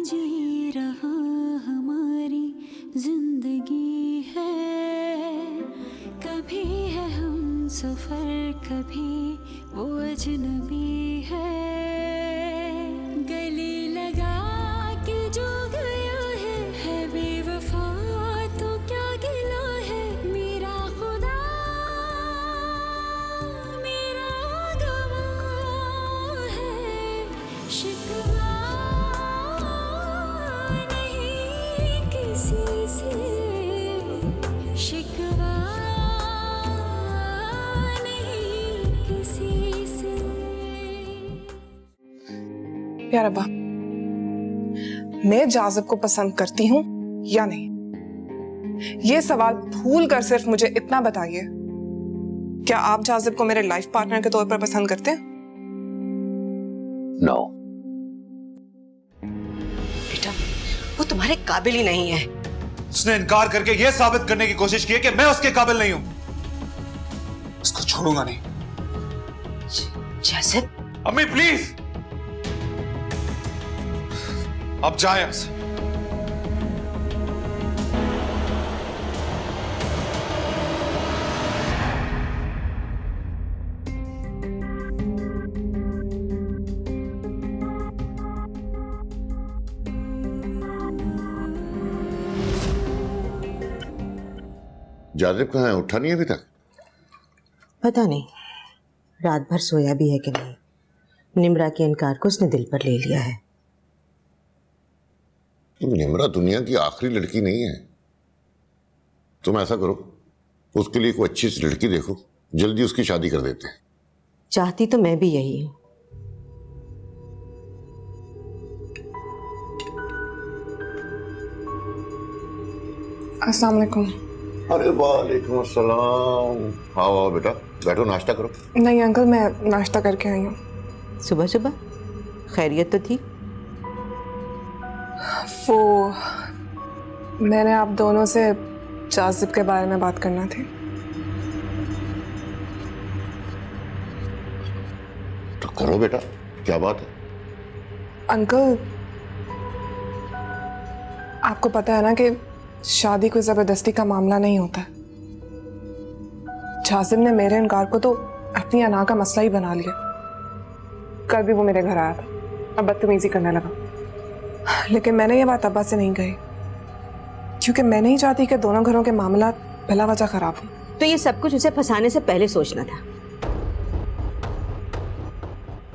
जी रहा हमारी जिंदगी है, कभी है हम सफर कभी वो अजनबी है। गले लगा के जो गया है बेवफा तो क्या गिला है। मेरा खुदा मेरा गवाह है, शिकवा नहीं किसी से, शिकवा नहीं किसी से। यार अब्बा, मैं जाजिब को पसंद करती हूँ या नहीं, ये सवाल भूल कर सिर्फ मुझे इतना बताइए, क्या आप जाजिब को मेरे लाइफ पार्टनर के तौर पर पसंद करते हैं? नो। बेटा, वो तुम्हारे काबिल ही नहीं है। उसने इनकार करके यह साबित करने की कोशिश की है कि मैं उसके काबिल नहीं हूं। उसको छोड़ूंगा नहीं। जासिब, अम्मी प्लीज, अब जाए यहां से। जाजिब कहाँ है? उठा नहीं अभी तक? पता नहीं रात भर सोया भी है कि नहीं। निम्रा के इनकार को उसने दिल पर ले लिया है। निम्रा दुनिया की आखिरी लड़की नहीं है। तुम ऐसा करो, उसके लिए कोई अच्छी सी लड़की देखो, जल्दी उसकी शादी कर देते हैं। चाहती तो मैं भी यही हूं। अस्सलाम वालेकुम। अरे वालेकुम अस्सलाम। आओ आओ बेटा, बैठो, नाश्ता करो। नहीं अंकल, मैं नाश्ता करके आई हूँ। सुबह सुबह खैरियत तो थी। वो मैंने आप दोनों से जाजिब के बारे में बात करना थी। तो करो बेटा, क्या बात है? अंकल, आपको पता है ना कि शादी कोई जबरदस्ती का मामला नहीं होता है। जाजिब ने मेरे इनकार को तो अपनी अना का मसला ही बना लिया। कल भी वो मेरे घर आया था और बदतमीजी करने लगा, लेकिन मैंने ये बात अब्बा से नहीं कही, क्योंकि मैं नहीं चाहती कि दोनों घरों के मामला बिला वजह खराब हो। तो ये सब कुछ उसे फंसाने से पहले सोचना था।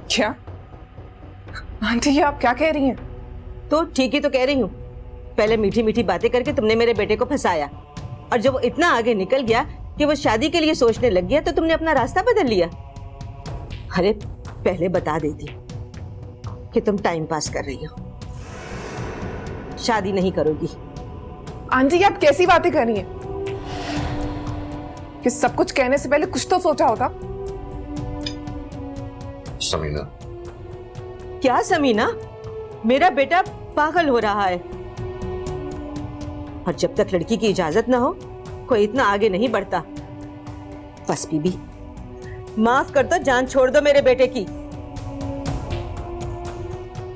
क्या आंटी, ये आप क्या कह रही हैं? तो ठीक ही तो कह रही हूँ। पहले मीठी मीठी बातें करके तुमने मेरे बेटे को फंसाया, और जब वो इतना आगे निकल गया कि वो शादी के लिए सोचने लग गया तो तुमने अपना रास्ता बदल लिया। अरे पहले बता देती कि तुम टाइम पास कर रही हो, शादी नहीं करोगी। आंटी, आप कैसी बातें कर रही हैं? कि सब कुछ कहने से पहले कुछ तो सोचा होता। समीना। क्या समीना? मेरा बेटा पागल हो रहा है, और जब तक लड़की की इजाजत ना हो कोई इतना आगे नहीं बढ़ता। बस बीबी, माफ कर दो, जान छोड़ दो मेरे बेटे की।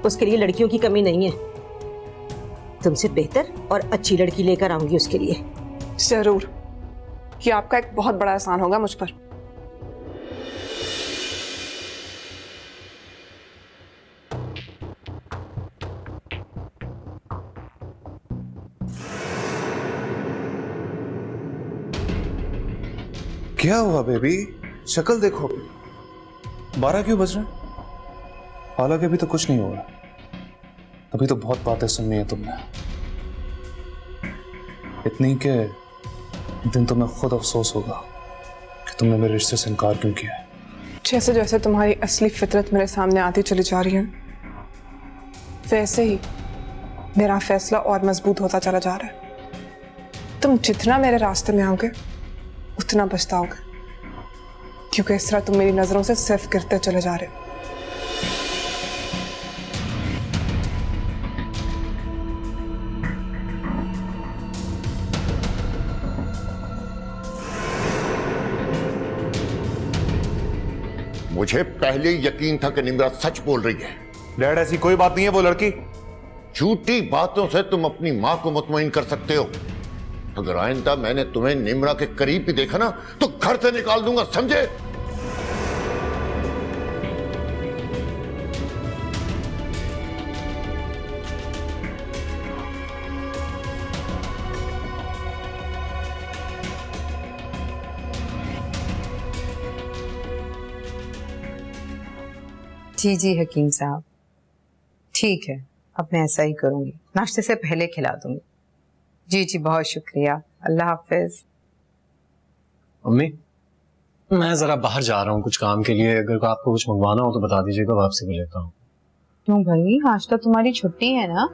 उसके लिए लड़कियों की कमी नहीं है। तुमसे बेहतर और अच्छी लड़की लेकर आऊंगी उसके लिए। जरूर, कि आपका एक बहुत बड़ा एहसान होगा मुझ पर। क्या हुआ बेबी? शक्ल देखो, 12 क्यों बज रहे हैं? हालांकि अभी तो कुछ नहीं हुआ, अभी तो बहुत बातें सुननी है तुमने। इतनी के दिन तो मैं खुद अफसोस होगा कि तुमने मेरे रिश्ते से इनकार क्यों किया है। जैसे जैसे तुम्हारी असली फितरत मेरे सामने आती चली जा रही है, वैसे ही मेरा फैसला और मजबूत होता चला जा रहा है। तुम जितना मेरे रास्ते में आओगे उतना पछताओगे, क्योंकि इस तरह तुम मेरी नजरों से सिर्फ गिरते चले जा रहे हो। मुझे पहले यकीन था कि निम्रा सच बोल रही है। डैड, ऐसी कोई बात नहीं है। वो लड़की झूठी बातों से तुम अपनी मां को मुतमईन कर सकते हो। अगर आइंदा मैंने तुम्हें निम्रा के करीब भी देखा ना तो घर से निकाल दूंगा, समझे? जी जी हकीम साहब, ठीक है, अब मैं ऐसा ही करूंगी, नाश्ते से पहले खिला दूंगी। जी जी बहुत शुक्रिया, अल्लाह हाफिज। अम्मी, मैं जरा बाहर जा रहा हूँ कुछ काम के लिए, अगर आपको कुछ मंगवाना हो तो बता दीजिएगा, वापसी भी लेता हूँ। क्यों भाई, आज तो तुम्हारी छुट्टी है ना?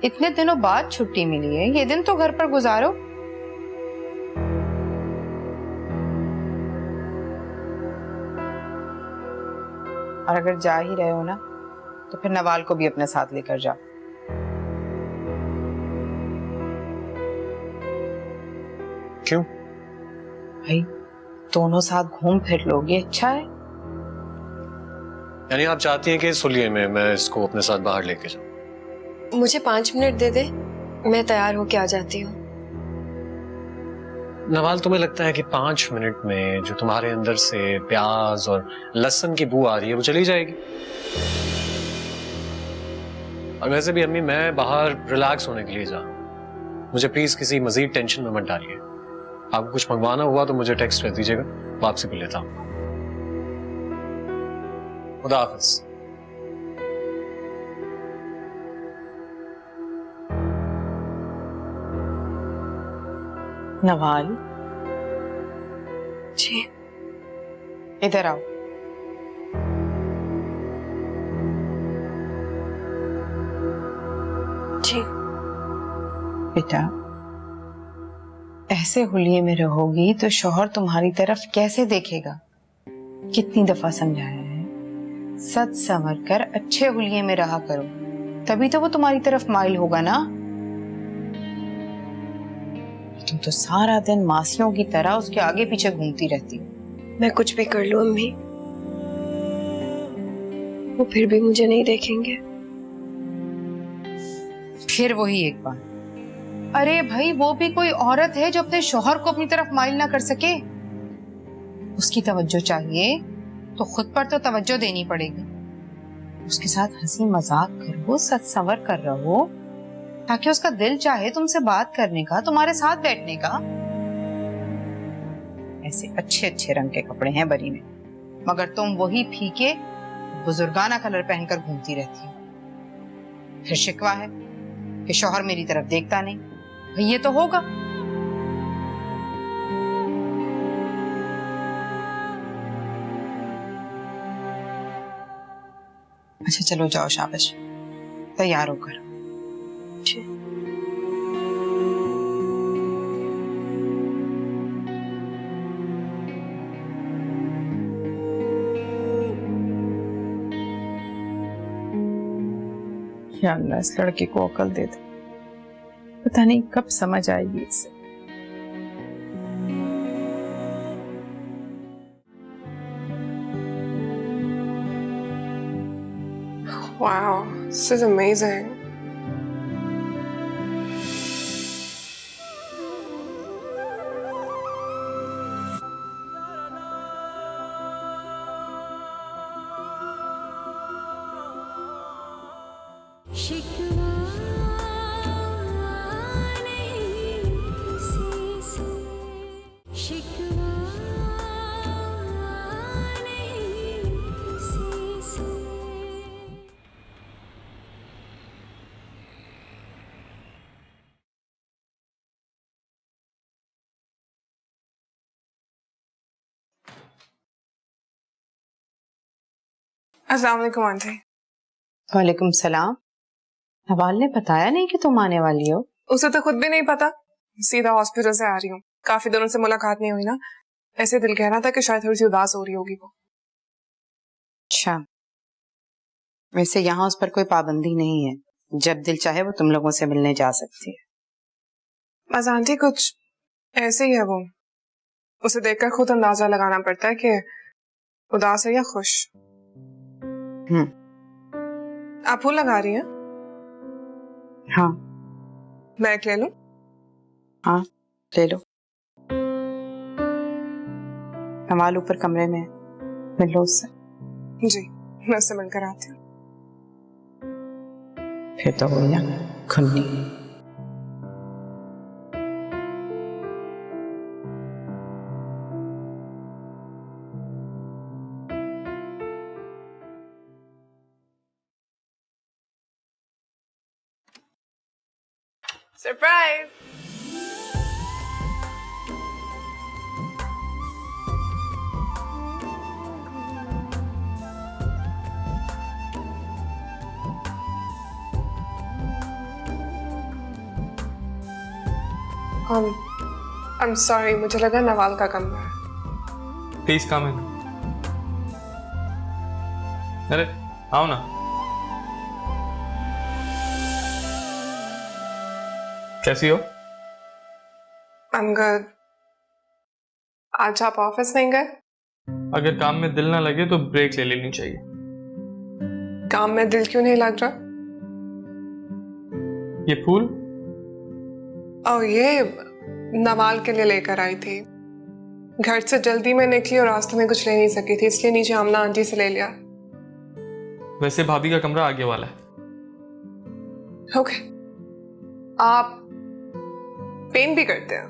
इतने दिनों बाद छुट्टी मिली है, ये दिन तो घर पर गुजारो। और अगर जा ही रहे हो ना तो फिर नवाल को भी अपने साथ लेकर जाओ। क्यों? भाई दोनों साथ घूम फिर लोगे, अच्छा है। यानी आप चाहती हैं कि सुलिए में मैं इसको अपने साथ बाहर लेके जाऊं? मुझे 5 मिनट दे दे, मैं तैयार होके आ जाती हूँ। नवाल, तुम्हें लगता है कि 5 मिनट में जो तुम्हारे अंदर से प्याज और लहसुन की बू आ रही है वो चली जाएगी? और वैसे भी अम्मी, मैं बाहर रिलैक्स होने के लिए जा रहा हूं, मुझे प्लीज किसी मजीद टेंशन में मत डालिए। आपको कुछ मंगवाना हुआ तो मुझे टेक्स्ट कर दीजिएगा, वापसी भी लेता हूं। खुदा हाफिज। नवाल जी इधर आओ। जी बेटा, ऐसे हुलिये में रहोगी तो शौहर तुम्हारी तरफ कैसे देखेगा? कितनी दफा समझाया है, सच संवर कर अच्छे हुलिये में रहा करो, तभी तो वो तुम्हारी तरफ माइल होगा ना। तुम तो सारा दिन मासियों की तरह उसके आगे पीछे घूमती रहती हो। मैं कुछ भी कर लूं अम्मी, वो फिर भी मुझे नहीं देखेंगे। फिर वही एक बात, अरे भाई वो भी कोई औरत है जो अपने शौहर को अपनी तरफ माइल ना कर सके। उसकी तवज्जो चाहिए तो खुद पर तो तवज्जो देनी पड़ेगी। उसके साथ हंसी मजाक करो, सच संवर कर रहो, ताकि उसका दिल चाहे तुमसे बात करने का, तुम्हारे साथ बैठने का। ऐसे अच्छे अच्छे रंग के कपड़े हैं बरी में, मगर तुम वही फीके बुजुर्गाना कलर पहनकर घूमती रहती हो। फिर शिकवा है कि शौहर मेरी तरफ देखता नहीं, भाई ये तो होगा। अच्छा चलो जाओ, शाबाश, तैयार होकर। या अल्लाह, इस लड़के को अकल दे दे, पता नहीं कब समझ आएगी इसे। Wow, this is amazing. शिकवा नहीं किसी से, शिकवा नहीं किसी से। अस्सलाम वालेकुम आंटी। वालेकुम सलाम। नवाल ने बताया नहीं कि तुम आने वाली हो? उसे तो खुद भी नहीं पता, सीधा हॉस्पिटल से आ रही हूँ। काफी दिनों से मुलाकात नहीं हुई ना, ऐसे दिल कह रहा था कि शायद थोड़ी सी उदास हो रही होगी वो। अच्छा, वैसे यहाँ उस पर कोई पाबंदी नहीं है, जब दिल चाहे वो तुम लोगों से मिलने जा सकती है। बस आंटी कुछ ऐसे ही है वो, उसे देखकर खुद अंदाजा लगाना पड़ता है कि उदास है या खुश। आप फूल लगा रही हैं? हाँ मैं ले लूं? हाँ ले लो। कमाल ऊपर कमरे में है, मिल लो उससे। जी, मैं उससे मिलकर आती हूँ। फिर तो हो गया खुन्नी। सरप्राइज। I'm sorry, मुझे लगा नवाल का कमरा है। प्लीज कम इन। अरे आओ ना। कैसी हो? I'm good. आज आप ऑफिस नहीं गए? अगर काम में दिल ना लगे तो ब्रेक ले लेनी चाहिए। काम में दिल क्यों नहीं लग रहा? ये फूल ओह ये नवाल के लिए लेकर आई थी। घर से जल्दी में निकली और रास्ते में कुछ ले नहीं सकी थी, इसलिए नीचे आमना आंटी से ले लिया। वैसे भाभी का कमरा आगे वाला है। ओके। आप पेंट भी करते हैं?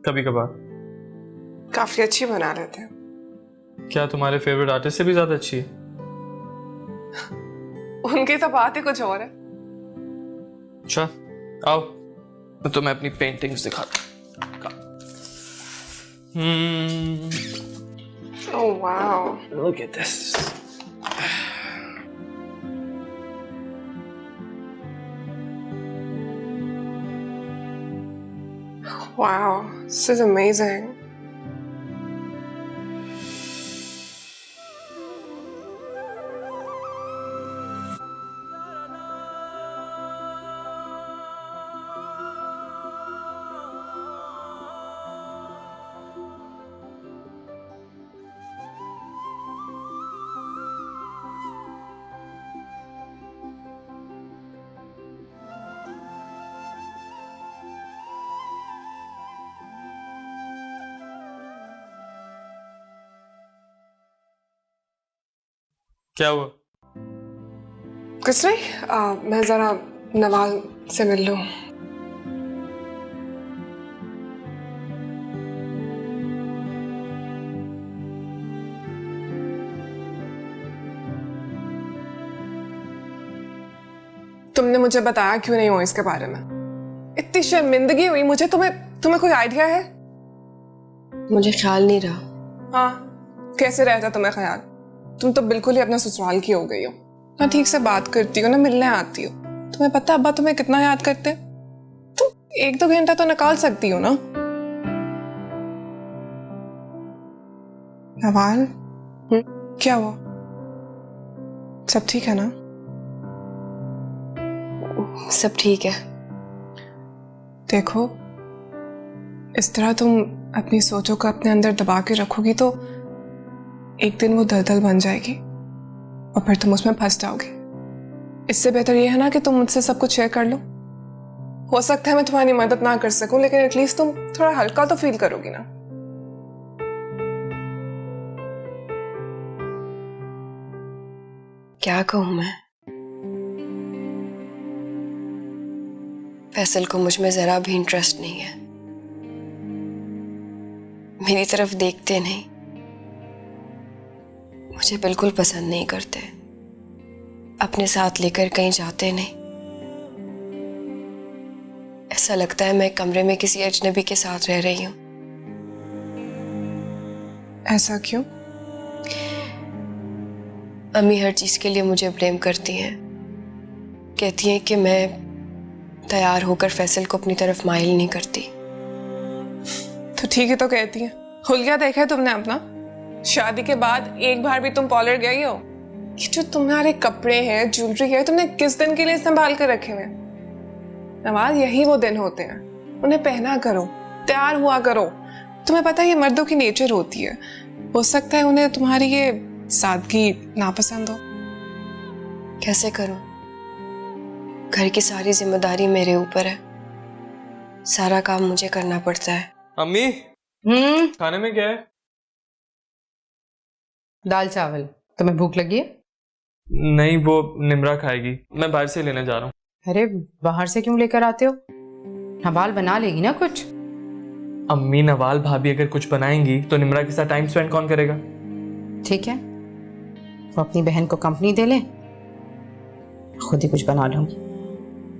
कभी कभार। काफी अच्छी बना लेते हैं। क्या तुम्हारे फेवरेट आर्टिस्ट से भी ज्यादा अच्छी है? उनकी तो बात ही कुछ और है। अच्छा आओ तो मैं अपनी पेंटिंग्स दिखाता हूँ। Oh wow, Look at this. wow, this is amazing. क्या हुआ? कुछ नहीं, मैं जरा नवाल से मिल लूं। तुमने मुझे बताया क्यों नहीं हो इसके बारे में? इतनी शर्मिंदगी हुई मुझे। तुम्हें कोई आइडिया है? मुझे ख्याल नहीं रहा। हाँ, कैसे रहता तुम्हें ख्याल? तुम तो बिल्कुल ही अपना ससुराल की हो गई हो ना। ठीक से बात करती हो ना, मिलने आती हो। तुम्हें पता अब्बा तुम्हें कितना याद करते हैं? तुम 1-2 घंटा तो निकाल सकती हो ना। नवाल, क्या हुआ? सब ठीक है ना? सब ठीक है। देखो, इस तरह तुम अपनी सोचों को अपने अंदर दबा के रखोगी तो एक दिन वो दलदल बन जाएगी और फिर तुम उसमें फंस जाओगे। इससे बेहतर ये है ना कि तुम मुझसे सब कुछ शेयर कर लो। हो सकता है मैं तुम्हारी मदद ना कर सकूं, लेकिन एटलीस्ट तुम थोड़ा हल्का तो फील करोगी ना। क्या कहूं मैं? फैसल को मुझ में जरा भी इंटरेस्ट नहीं है। मेरी तरफ देखते नहीं, मुझे बिल्कुल पसंद नहीं करते, अपने साथ लेकर कहीं जाते नहीं। ऐसा लगता है मैं कमरे में किसी अजनबी के साथ रह रही हूं। ऐसा क्यों? अम्मी हर चीज के लिए मुझे ब्लेम करती हैं। कहती हैं कि मैं तैयार होकर फैसल को अपनी तरफ माइल नहीं करती। तो ठीक है तो कहती है। हुलिया देखा है तुमने अपना? शादी के बाद एक बार भी तुम पार्लर गई हो? ये जो तुम्हारे कपड़े हैं, ज्वेलरी है, तुमने किस दिन के लिए संभाल कर रखे हुए? नवाज, यही वो दिन होते हैं, उन्हें पहना करो, तैयार हुआ करो। तुम्हें पता है ये मर्दों की नेचर होती है। हो सकता है उन्हें तुम्हारी ये सादगी नापसंद हो। कैसे करूं? घर की सारी जिम्मेदारी मेरे ऊपर है, सारा काम मुझे करना पड़ता है। अम्मी खाने में क्या है? दाल चावल। तुम्हें भूख लगी है? नहीं, वो निम्रा खाएगी, मैं बाहर से लेने जा रहा हूँ। अरे बाहर से क्यों लेकर आते हो? नवाल बना लेगी ना कुछ। अम्मी, नवाल भाभी अगर कुछ बनाएंगी तो निम्रा के साथ टाइम स्पेंड कौन करेगा? ठीक है, वो अपनी बहन को कंपनी दे ले, खुद ही कुछ बना लूंगी।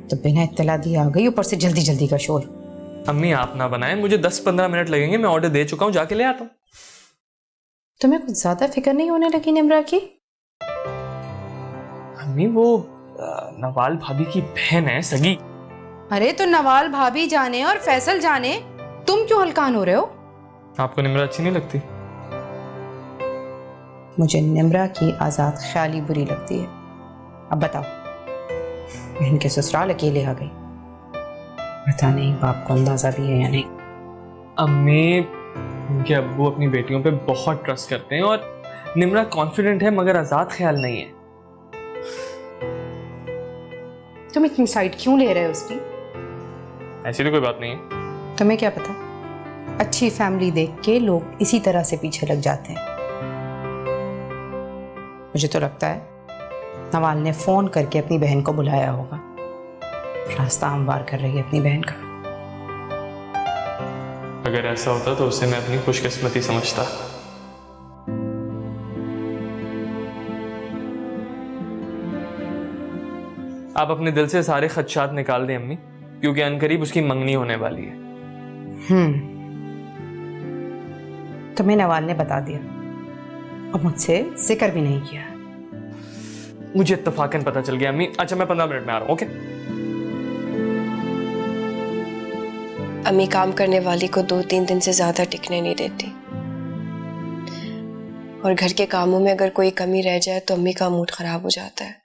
तो बिना इत्तला दिए आ गई, ऊपर से जल्दी जल्दी का शोर। अम्मी आप ना बनाएं, मुझे 10-15 मिनट लगेंगे, मैं ऑर्डर दे चुका हूँ, जाके ले आता हूँ। तुम्हें कुछ ज्यादा फिक्र नहीं होने लगी निम्रा की? अम्मी वो नवाल भाभी की बहन है, सगी। अरे तो नवाल भाभी जाने और फैसल जाने, तुम क्यों हलकान हो रहे हो? आपको निम्रा अच्छी नहीं लगती? मुझे निम्रा की आजाद ख्याली बुरी लगती है। अब बताओ, बहन के ससुराल अकेले आ गई, पता नहीं बाप को अंदाजा भी है या नहीं। अम्मी, उनके अब्बू अपनी बेटियों पे बहुत ट्रस्ट करते हैं और निम्रा कॉन्फिडेंट है मगर आजाद ख्याल नहीं है। तुम इतनी साइड क्यों ले रहे हो उसकी? ऐसी तो कोई बात नहीं है। तुम्हें क्या पता, अच्छी फैमिली देख के लोग इसी तरह से पीछे लग जाते हैं। मुझे तो लगता है नवाल ने फोन करके अपनी बहन को बुलाया होगा, रास्ता हमवार कर रही है अपनी बहन का। अगर ऐसा होता तो उसे मैं अपनी खुशकिस्मती समझता। आप अपने दिल से सारे खदशात निकाल दें अम्मी, क्योंकि अनकरीब उसकी मंगनी होने वाली है। तुम्हें नवाल ने बता दिया और मुझसे जिक्र भी नहीं किया। मुझे इत्तफाकन पता चल गया अम्मी। अच्छा, मैं 15 मिनट में आ रहा हूँ। ओके। अम्मी काम करने वाली को 2-3 दिन से ज्यादा टिकने नहीं देती, और घर के कामों में अगर कोई कमी रह जाए तो अम्मी का मूड खराब हो जाता है।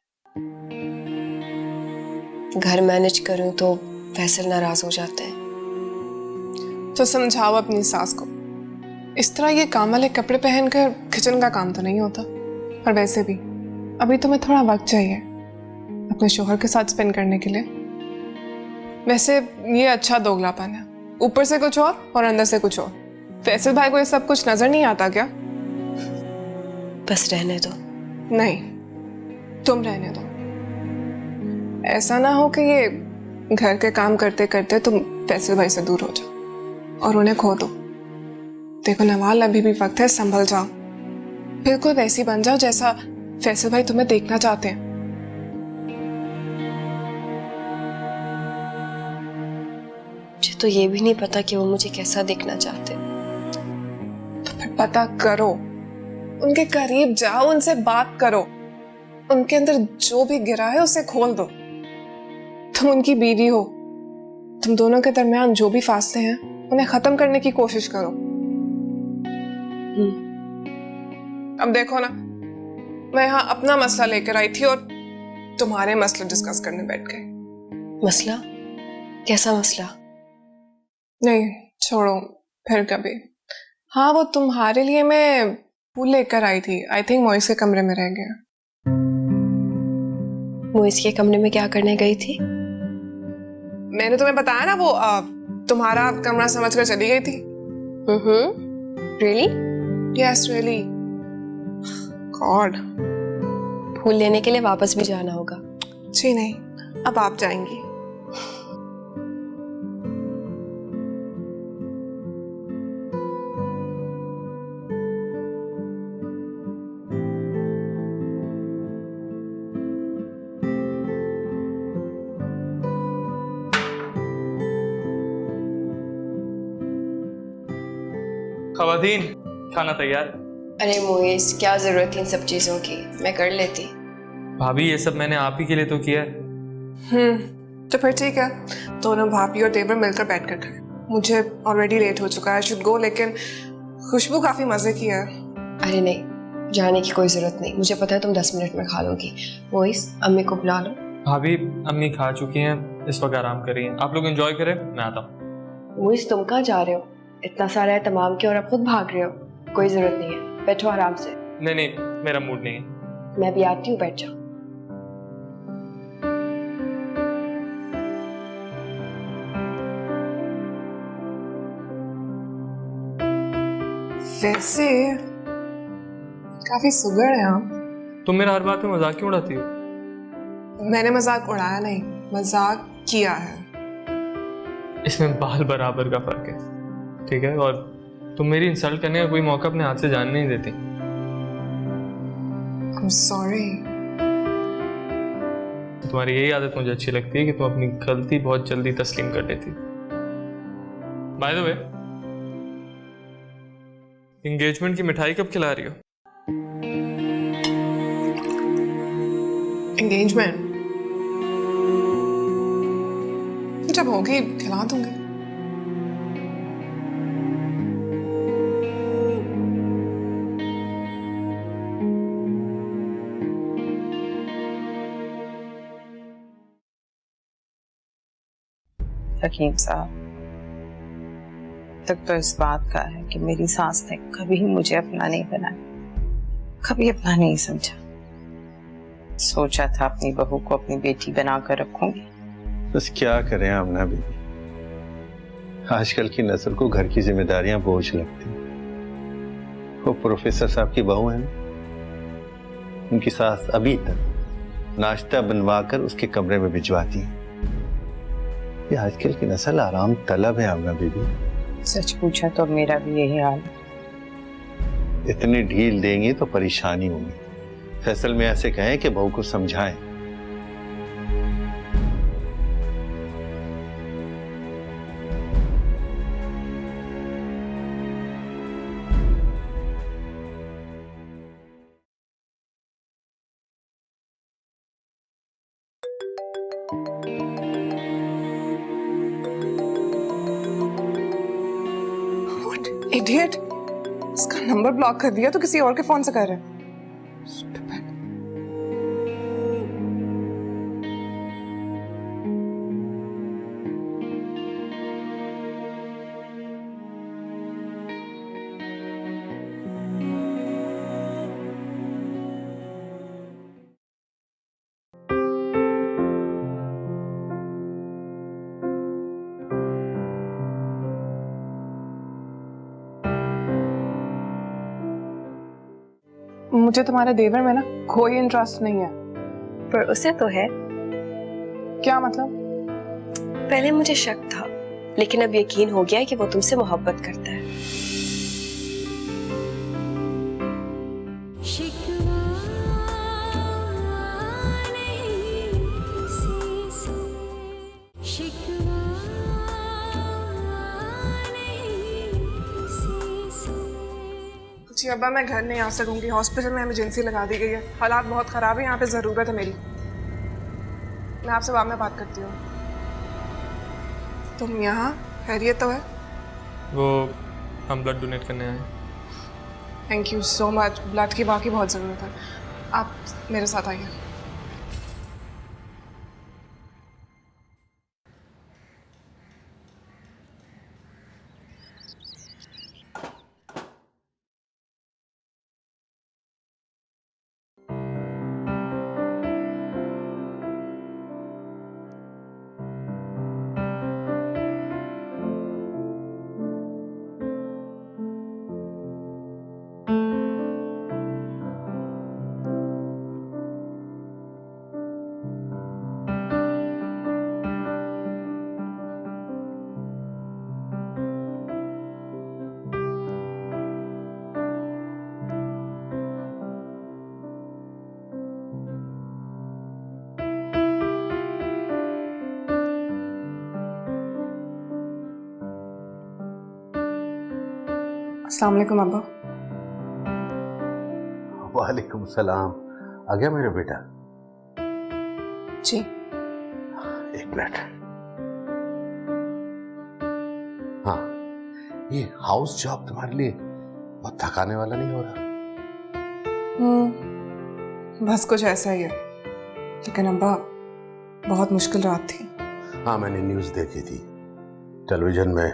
घर मैनेज करूं तो फैसल नाराज हो जाते हैं। तो समझाओ अपनी सास को, इस तरह ये काम वाले कपड़े पहनकर किचन का काम तो नहीं होता। और वैसे भी अभी तुम्हें थोड़ा वक्त चाहिए अपने शोहर के साथ स्पेंड करने के लिए। वैसे ये अच्छा दोगलापन है, ऊपर से कुछ और अंदर से कुछ और। फैसल भाई को ये सब कुछ नजर नहीं आता क्या? बस रहने दो। नहीं, तुम रहने दो। ऐसा ना हो कि ये घर के काम करते करते तुम फैसल भाई से दूर हो जाओ और उन्हें खो दो। देखो नवाल, अभी भी वक्त है, संभल जाओ। बिल्कुल वैसी बन जाओ जैसा फैसल भाई तुम्हें देखना चाहते हैं। मुझे तो ये भी नहीं पता कि वो मुझे कैसा देखना चाहते। तो फिर पता करो, उनके करीब जाओ, उनसे बात करो, उनके अंदर जो भी गिरा है उसे खोल दो। तुम उनकी बीवी हो, तुम दोनों के दरमियान जो भी फासले हैं उन्हें खत्म करने की कोशिश करो। अब देखो ना, मैं यहाँ अपना मसला लेकर आई थी और तुम्हारे मसले डिस्कस करने बैठ गए। मसला? कैसा मसला? नहीं छोड़ो, फिर कभी। हाँ, वो तुम्हारे लिए मैं फूल लेकर आई थी, आई थिंक मोइस के कमरे में रह गया। मोइस के कमरे में क्या करने गई थी? मैंने तुम्हें बताया ना, वो तुम्हारा कमरा समझकर चली गई थी। रियली? Yes really. गॉड। फूल लेने के लिए वापस भी जाना होगा? जी नहीं, अब आप जाएंगी। खवातीन, खाना तैयार। अरे मोइस, क्या जरूरत थी इन सब चीजों की, मैं कर लेती। भाभी ये सब मैंने आप ही के लिए तो किया है। तो फिर ठीक है, दोनों भाभी और देवर मिलकर बैठ कर खाएं। मुझे ऑलरेडी लेट हो चुका है, शुड गो, लेकिन खुशबू काफी मजे की है। अरे नहीं, जाने की कोई जरूरत नहीं, मुझे पता है तुम 10 मिनट में खा लोगी। मोइस, अम्मी को बुला लो। भाभी, अम्मी खा चुकी हैं, इस वक्त आराम कर रही हैं। आप लोग एंजॉय करें, मैं आता हूँ। मोइस, तुम कहाँ जा रहे हो? इतना सारा है तमाम के और आप खुद भाग रहे हो। कोई जरूरत नहीं है, बैठो आराम से। नहीं नहीं, मेरा मूड नहीं है। मैं भी आती हूँ, बैठ जाओ। वैसे काफी सुगड़ है आप। तुम मेरा हर बात में मजाक क्यों उड़ाती हो? मैंने मजाक उड़ाया नहीं, मजाक किया है। इसमें बाल बराबर का फर्क है, ठीक है? और तुम मेरी इंसल्ट करने का कोई मौका अपने हाथ से जाने नहीं देती। I'm sorry। तुम्हारी यही आदत मुझे अच्छी लगती है कि तुम अपनी गलती बहुत जल्दी तस्लीम कर लेती। बाय द वे, एंगेजमेंट की मिठाई कब खिला रही हो? एंगेजमेंट जब होगी खिला दूंगी। हकीम साहब, तक तो इस बात का है कि मेरी सास ने कभी मुझे अपना नहीं बनाया, कभी अपना नहीं समझा। सोचा था अपनी बहू को अपनी बेटी बनाकर रखूंगी। बस क्या करें आमना बीबी, आजकल की नस्ल को घर की जिम्मेदारियां बोझ लगती। वो प्रोफेसर साहब की बहू है ना, उनकी सास अभी तक नाश्ता बनवाकर उसके कमरे में भिजवाती है। ये आजकल की नस्ल आराम तलब है आमना बीबी। सच पूछा तो मेरा भी यही हाल है। इतनी ढील देंगी तो परेशानी होगी। फैसल में ऐसे कहें कि बहू को समझाएं। इडियट, इसका नंबर ब्लॉक कर दिया तो किसी और के फोन से कर रहे हैं। मुझे तुम्हारे देवर में ना कोई इंटरेस्ट नहीं है। पर उसे तो है। क्या मतलब? पहले मुझे शक था, लेकिन अब यकीन हो गया है कि वो तुमसे मोहब्बत करता है। शिकवा नहीं किसी से, शिकवा नहीं किसी से। जी अब्बा, मैं घर नहीं आ सकूंगी, हॉस्पिटल में इमरजेंसी लगा दी गई है, हालात बहुत ख़राब है, यहाँ पे ज़रूरत है मेरी। मैं आपसे बाद में बात करती हूँ। तुम यहाँ खैरियत तो है? वो हम ब्लड डोनेट करने आए। Thank you so much, blood की वाकई बहुत ज़रूरत है। आप मेरे साथ आइए। अस्सलाम वालेकुम अब्बा। वालेकुम सलाम। आ गया मेरा बेटा? जी। एक मिनट। हाँ, ये हाउस जॉब तुम्हारे लिए बहुत थकाने वाला नहीं हो रहा? बस कुछ ऐसा ही है, लेकिन अब्बा बहुत मुश्किल रात थी। हाँ, मैंने न्यूज़ देखी थी, टेलीविजन में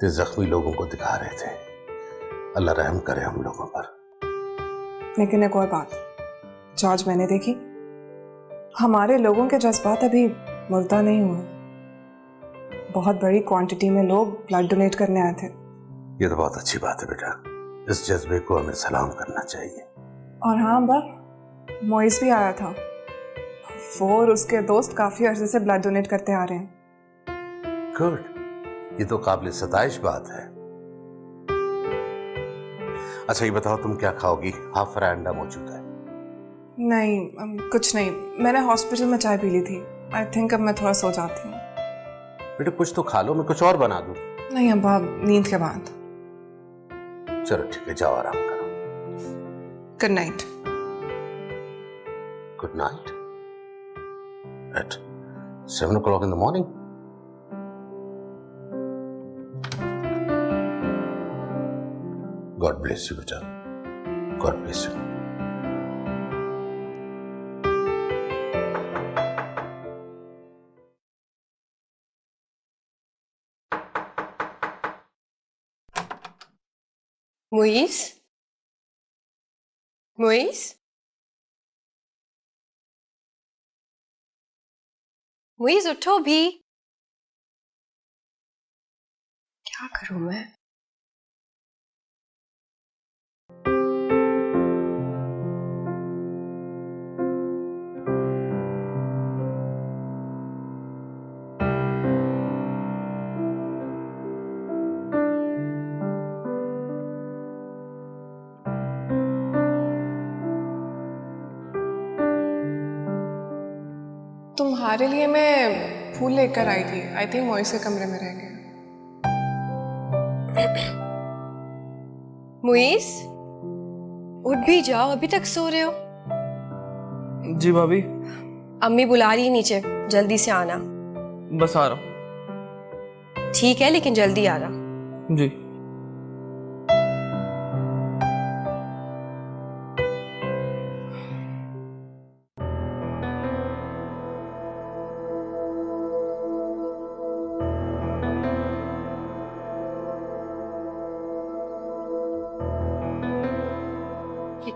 ते जख्मी लोगों को दिखा रहे थे। अल्लाह रहम करे हम लोगों पर। लेकिन एक और बात, जो आज मैंने देखी, हमारे लोगों के जज्बात अभी मुर्दा नहीं हुए। बहुत बड़ी क्वांटिटी में लोग ब्लड डोनेट करने आए थे। ये तो बहुत अच्छी बात है बेटा। इस जज्बे को हमें सलाम करना चाहिए। और हाँ अब्बा, मोइस भी आया था। वो और उसके दोस्त काफी अरसे से ब्लड डोनेट करते आ रहे हैं। गुड, ये तो काबिल सताइश बात है। अच्छा ये बताओ तुम क्या खाओगी? हाफ फ्राई अंडा मौजूद है। नहीं कुछ नहीं, मैंने हॉस्पिटल में चाय पी ली थी। आई थिंक अब मैं थोड़ा सो जाती हूँ। बेटे कुछ तो खा लो, मैं कुछ और बना दूं। नहीं अब्बा, नींद के बाद। चलो ठीक है, जाओ आराम करो। Good night. Good night at 7 o'clock in the morning. God bless you, beta. God bless you. Muiz, Muiz, Muiz उठो भी। क्या करूं मैं? तुम्हारे लिए मैं फूल लेकर आई थी। आई थिंक मोइस के कमरे में रह गए। मुईस, उठ भी जाओ, अभी तक सो रहे हो? जी भाभी। अम्मी बुला रही है नीचे, जल्दी से आना। बस आ रहा हूँ। ठीक है लेकिन जल्दी आना। जी।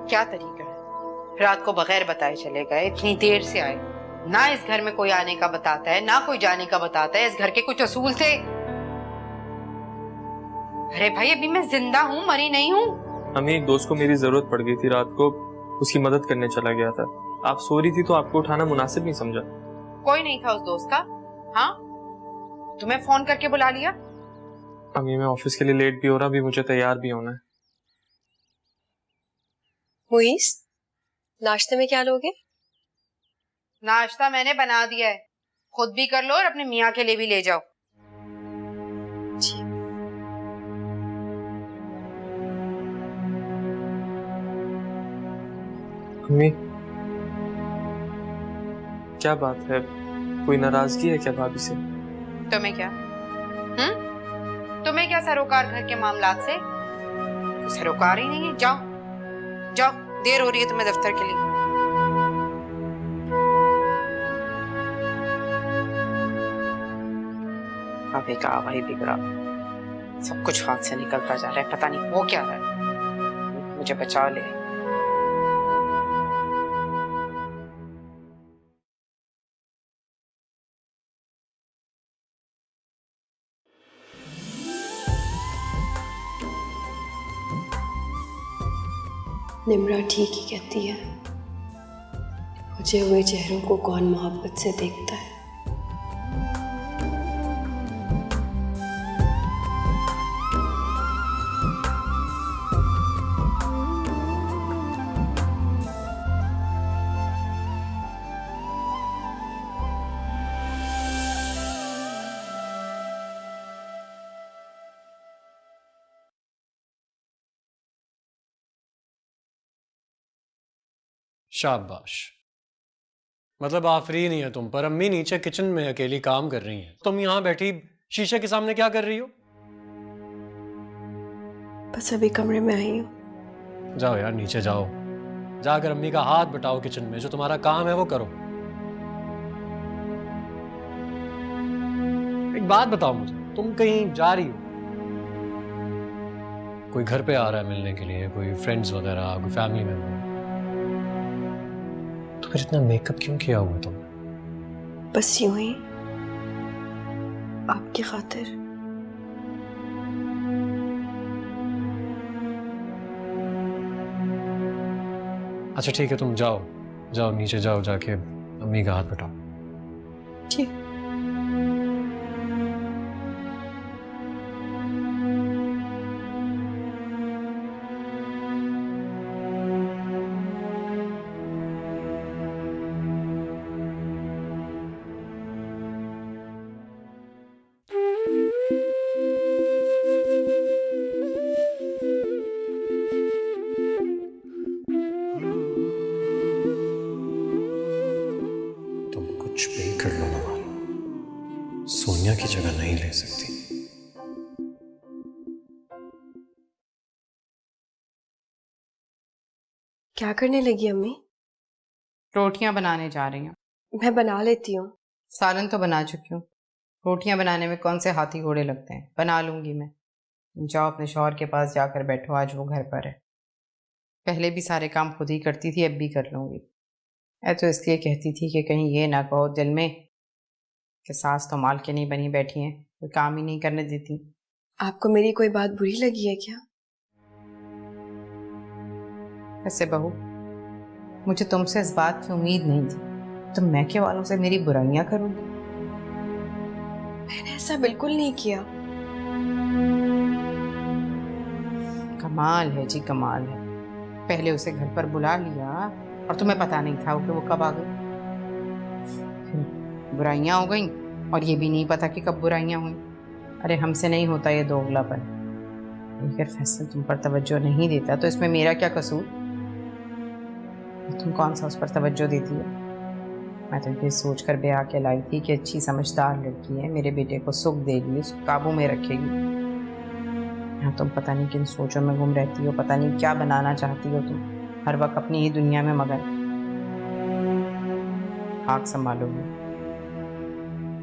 क्या तरीका है? रात को बगैर बताए चले गए, इतनी देर से आए। ना इस घर में कोई आने का बताता है, ना कोई जाने का बताता है। इस घर के कुछ असूल थे। अरे भाई अभी मैं जिंदा हूँ, मरी नहीं हूँ। हमें एक दोस्त को मेरी जरूरत पड़ गई थी रात को, उसकी मदद करने चला गया था। आप सो रही थी तो आपको उठाना मुनासिब नहीं समझा। कोई नहीं था उस दोस्त का? हाँ, तुम्हें फोन करके बुला लिया? अम्मी मैं ऑफिस के लिए लेट भी हो रहा, अभी मुझे तैयार भी होना है। मुईस, नाश्ते में क्या लोगे? नाश्ता मैंने बना दिया है, खुद भी कर लो और अपने मियाँ के लिए भी ले जाओ। जी। अम्मी क्या बात है, कोई नाराजगी है क्या भाभी से? तुम्हें क्या? तुम्हें क्या सरोकार घर के मामलात से? सरोकार ही नहीं है। जाओ जाओ, देर हो रही है तुम्हें दफ्तर के लिए। अबे का भाई बिगड़ा, सब कुछ हाथ से निकलता जा रहा है, पता नहीं वो क्या है। मुझे बचा ले। निम्रा ठीक ही कहती है, बुझे हुए चेहरों को कौन मोहब्बत से देखता है। शाबाश, मतलब आफरीन ही है तुम पर। अम्मी नीचे किचन में अकेली काम कर रही हैं, तुम यहाँ बैठी शीशे के सामने क्या कर रही हो? बस अभी कमरे में आई हूँ। जाओ यार नीचे जाओ, जाकर अम्मी का हाथ बटाओ किचन में, जो तुम्हारा काम है वो करो। एक बात बताओ मुझे, तुम कहीं जा रही हो? कोई घर पे आ रहा है मिलने के लिए, कोई फ्रेंड्स वगैरह, कोई फैमिली मेंबर? तो फिर इतना मेकअप क्यों किया हुआ तुमने? बस यूं ही, आपकी खातिर। अच्छा ठीक है, तुम जाओ जाओ नीचे जाओ, जाके अम्मी का हाथ बटाओ। ठीक। तुम कुछ भी कर लो नवाल, सोनिया की जगह नहीं ले सकती। क्या करने लगी अम्मी? रोटियां बनाने जा रही हूँ। मैं बना लेती हूँ। सालन तो बना चुकी हूँ, रोटियां बनाने में कौन से हाथी घोड़े लगते हैं, बना लूंगी मैं। जाओ अपने शौहर के पास जाकर बैठो, आज वो घर पर है। पहले भी सारे काम खुद ही करती थी, अब भी कर लूंगी। मैं तो इसलिए कहती थी कि कहीं ये ना कहो दिल में कि सास तो माल के नहीं बनी बैठी हैं, कोई काम ही नहीं करने देती। आपको मेरी कोई बात बुरी लगी है क्या? ऐसे बहू, मुझे तुमसे इस बात की उम्मीद नहीं थी, तुम मैके वालों से मेरी बुराइयां करोगी। मैंने ऐसा बिल्कुल नहीं किया। कमाल है जी, कमाल है। पहले उसे घर पर बुला लिया और तुम्हें पता नहीं था कि वो कब आ गई। फिर बुराइयां हो गई और ये भी नहीं पता कि कब बुराइयां हुई। अरे हमसे नहीं होता ये दोगलापन। अगर फैसल तुम पर तवज्जो नहीं देता तो इसमें मेरा क्या कसूर? तुम कौन सा उस पर तवज्जो देती है? मैं तो ये सोच कर ब्याह के लाई थी कि अच्छी समझदार लड़की है, मेरे बेटे को सुख देगी, उसको काबू में रखेगी। यहाँ तुम पता नहीं किन सोचों में गुम रहती हो, पता नहीं क्या बनाना चाहती हो तुम, हर वक्त अपनी ही दुनिया में मगन। आग संभालोगी।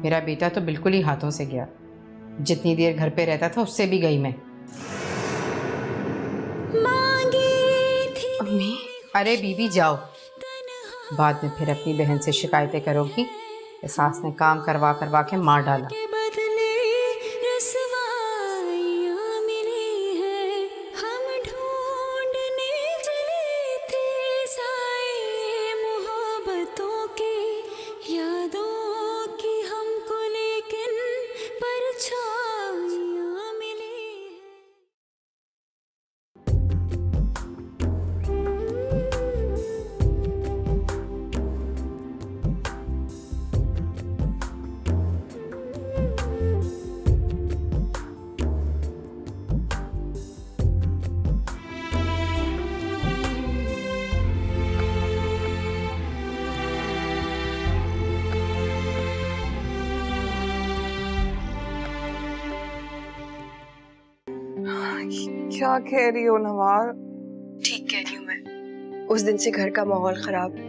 मेरा बेटा तो बिल्कुल ही हाथों से गया, जितनी देर घर पे रहता था उससे भी गई मैं। अम्मी, अरे बीबी जाओ, बाद में फिर अपनी बहन से शिकायतें करोगी कि सास ने काम करवा करवा के मार डाला। के बदले रसवाइयाँ मिली हैं, हम ढूंढने चले थे साए मोहब्बतों के, यादों की हमको लेकिन परछाइयाँ मिली हैं। क्या कह रही हो नवाल? ठीक कह रही हूँ मैं। उस दिन से घर का माहौल खराब है।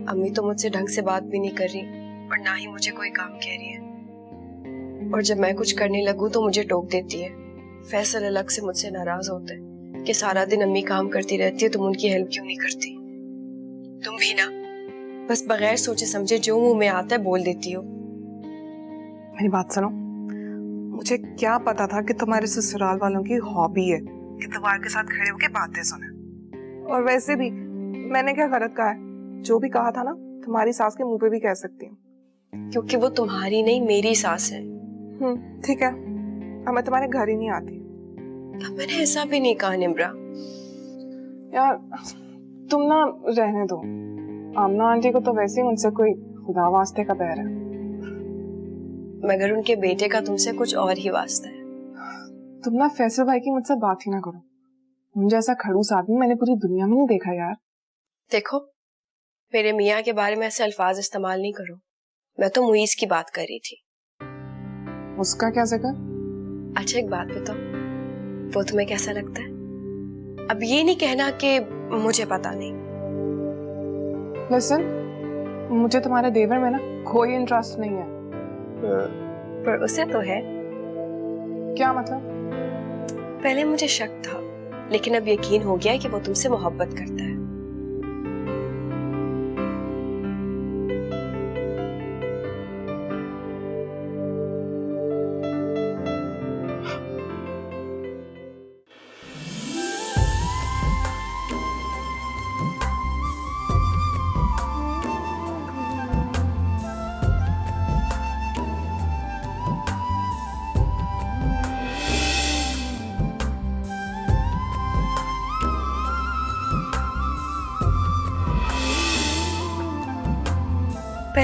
अम्मी तो मुझसे ढंग से बात भी नहीं कर रही और ना ही मुझे कोई काम कह रही है। और जब मैं कुछ करने लगूं तो मुझे टोक देती है। फैसल अलग से मुझसे नाराज होता है कि सारा दिन अम्मी काम करती रहती है, तुम उनकी हेल्प क्यों नहीं करती? तुम भी ना बस बगैर सोचे समझे जो मुंह में आता है बोल देती हो। मेरी बात सुनो, मुझे क्या पता था कि तुम्हारे ससुराल वालों की हॉबी है कि दीवार के साथ खड़े होकर बातें सुने। और वैसे भी मैंने क्या गलत कहा है? जो भी कहा था ना, तुम्हारी सास के मुंह पे भी कह सकती हूँ। क्योंकि वो तुम्हारी नहीं मेरी सास है। ठीक है, अब मैं तुम्हारे घर ही नहीं आती। अब मैंने ऐसा भी नहीं कहा निम्रा। यार तुम ना रहने दो। आमना आंटी को तो वैसे ही उनसे कोई खुदा वास्ते का बैर है, मगर उनके बेटे का तुमसे कुछ और ही वास्ता है। तुम ना फैसल भाई की मुझसे बात ही ना करो। मुझे ऐसा खड़ूस आदमी मैंने पूरी दुनिया में नहीं देखा यार। देखो, मेरे मियाँ के बारे में ऐसे अल्फाज इस्तेमाल नहीं करो। मैं तो मुईज की बात कर रही थी। उसका क्या जिक्र? अच्छा एक बात बताओ, वो तुम्हें कैसा लगता है? अब ये नहीं कहना कि मुझे पता नहीं। लिसन, मुझे तुम्हारे देवर में ना कोई इंटरेस्ट नहीं है। पर उसे तो है। क्या मतलब? पहले मुझे शक था, लेकिन अब यकीन हो गया कि वो तुमसे मोहब्बत करता है।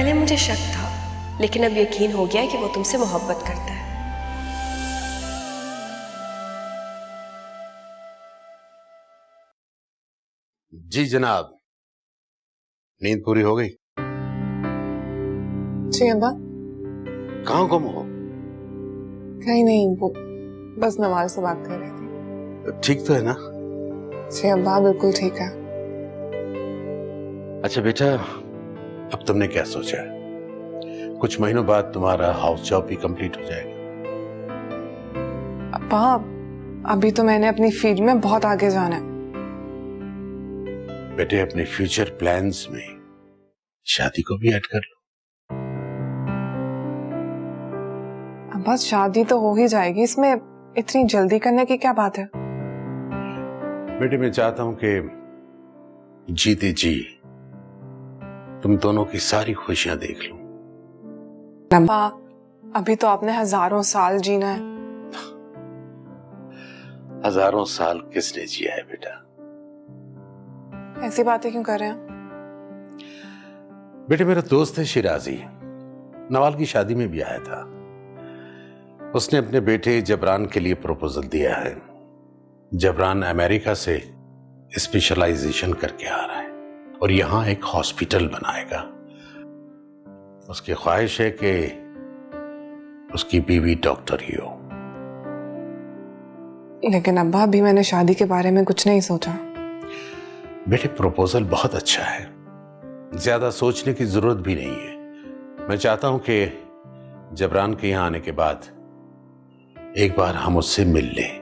पहले मुझे शक था, लेकिन अब यकीन हो गया है कि वो तुमसे मोहब्बत करता है। जी जनाब, नींद पूरी हो गई? जी अब्बा। कहाँ गुम हो? कहीं नहीं, वो बस नवाज से बात कर रही थी। ठीक तो है ना? जी अब्बा, बिल्कुल ठीक है। अच्छा बेटा, अब तुमने क्या सोचा है? कुछ महीनों बाद तुम्हारा हाउस जॉब भी कंप्लीट हो जाएगा। अब्बा, अभी तो मैंने अपनी फील्ड में बहुत आगे जाना है। बेटे, अपने फ्यूचर प्लान्स में शादी को भी ऐड कर लो। अब्बा, शादी तो हो ही जाएगी, इसमें इतनी जल्दी करने की क्या बात है? बेटे, मैं चाहता हूं कि जीते जी तुम दोनों की सारी खुशियां देख लूं। अब्बा, अभी तो आपने हजारों साल जीना है। हजारों साल किसने जिया है बेटा? ऐसी बातें क्यों कर रहे हैं? बेटे, मेरा दोस्त है शिराजी, नवाल की शादी में भी आया था। उसने अपने बेटे जबरान के लिए प्रपोजल दिया है। जबरान अमेरिका से स्पेशलाइजेशन करके आ रहा है और यहां एक हॉस्पिटल बनाएगा। उसकी ख्वाहिश है कि उसकी बीवी डॉक्टर ही हो। लेकिन अब्बा, अभी मैंने शादी के बारे में कुछ नहीं सोचा। बेटे, प्रपोजल बहुत अच्छा है, ज्यादा सोचने की जरूरत भी नहीं है। मैं चाहता हूं कि जबरान के यहां आने के बाद एक बार हम उससे मिल लें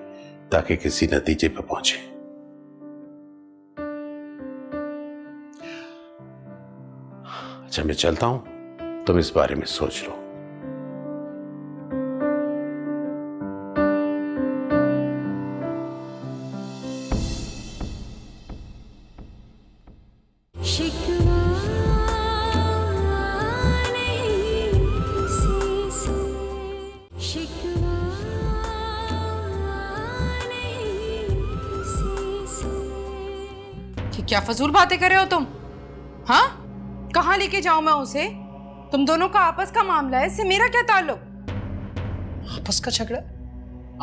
ताकि किसी नतीजे पर पहुंचे। अच्छा, मैं चलता हूं, तुम इस बारे में सोच लो। शिकवा नहीं किसी से, शिकवा नहीं किसी से। कि क्या फजूल बातें कर रहे हो तुम? हाँ, कहाँ लेके जाऊं मैं उसे? तुम दोनों का आपस का मामला है, इससे मेरा क्या ताल्लुक? आपस का झगड़ा?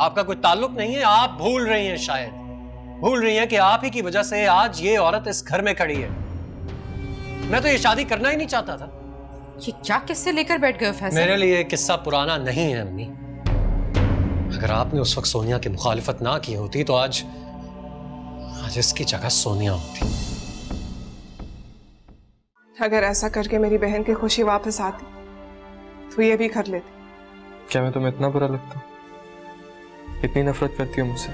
आपका कोई ताल्लुक नहीं है। आप भूल रही हैं, शायद भूल रही हैं कि आप ही की वजह से आज ये औरत इस घर में खड़ी है। मैं तो ये शादी करना ही नहीं चाहता था। ये क्या किससे लेकर बैठ गए हो फैसला? मेरे लिए किस्सा पुराना नहीं है अम्मी। अगर आपने उस वक्त सोनिया की मुखालिफत ना की होती तो आज इसकी जगह सोनिया होती। अगर ऐसा करके मेरी बहन की खुशी वापस आती तो ये भी कर लेती। क्या मैं तुम्हें इतना बुरा लगता हूँ? इतनी नफरत करती हो मुझसे?